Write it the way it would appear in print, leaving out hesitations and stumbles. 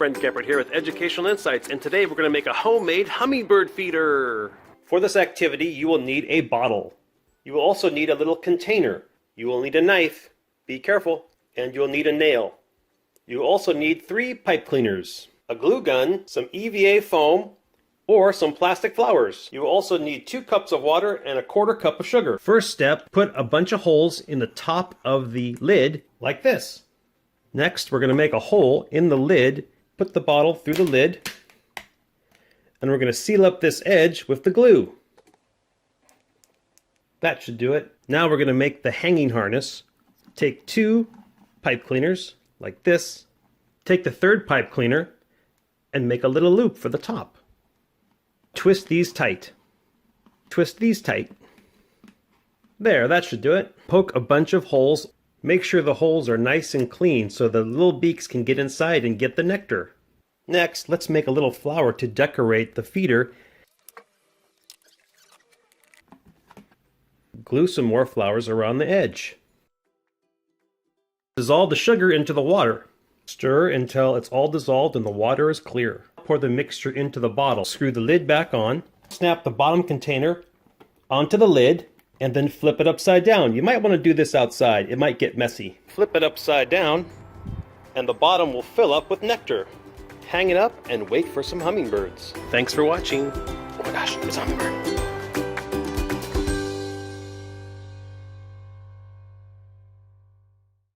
Brent Geppert here with Educational Insights, and today we're going to make a homemade hummingbird feeder. For this activity, you will need a bottle. You will also need a little container. You will need a knife, be careful, and you will need a nail. You will also need 3 pipe cleaners, a glue gun, some EVA foam, or some plastic flowers. You will also need 2 cups of water and a 1/4 cup of sugar. First step, put a bunch of holes in the top of the lid like this. Next, we're going to make a hole in the lid, put the bottle through the lid, and we're going to seal up this edge with the glue. That should do it. Now we're going to make the hanging harness. Take 2 pipe cleaners, like this. Take the 3rd pipe cleaner, and make a little loop for the top. Twist these tight. Twist these tight. There, that should do it. Poke a bunch of holes. Make sure the holes are nice and clean so the little beaks can get inside and get the nectar. Next, let's make a little flower to decorate the feeder. Glue some more flowers around the edge. Dissolve the sugar into the water. Stir until it's all dissolved and the water is clear. Pour the mixture into the bottle. Screw the lid back on. Snap the bottom container onto the lid and then flip it upside down. You might want to do this outside. It might get messy. Flip it upside down and the bottom will fill up with nectar. Hang it up and wait for some hummingbirds. Thanks for watching. Oh my gosh, it's a hummingbird.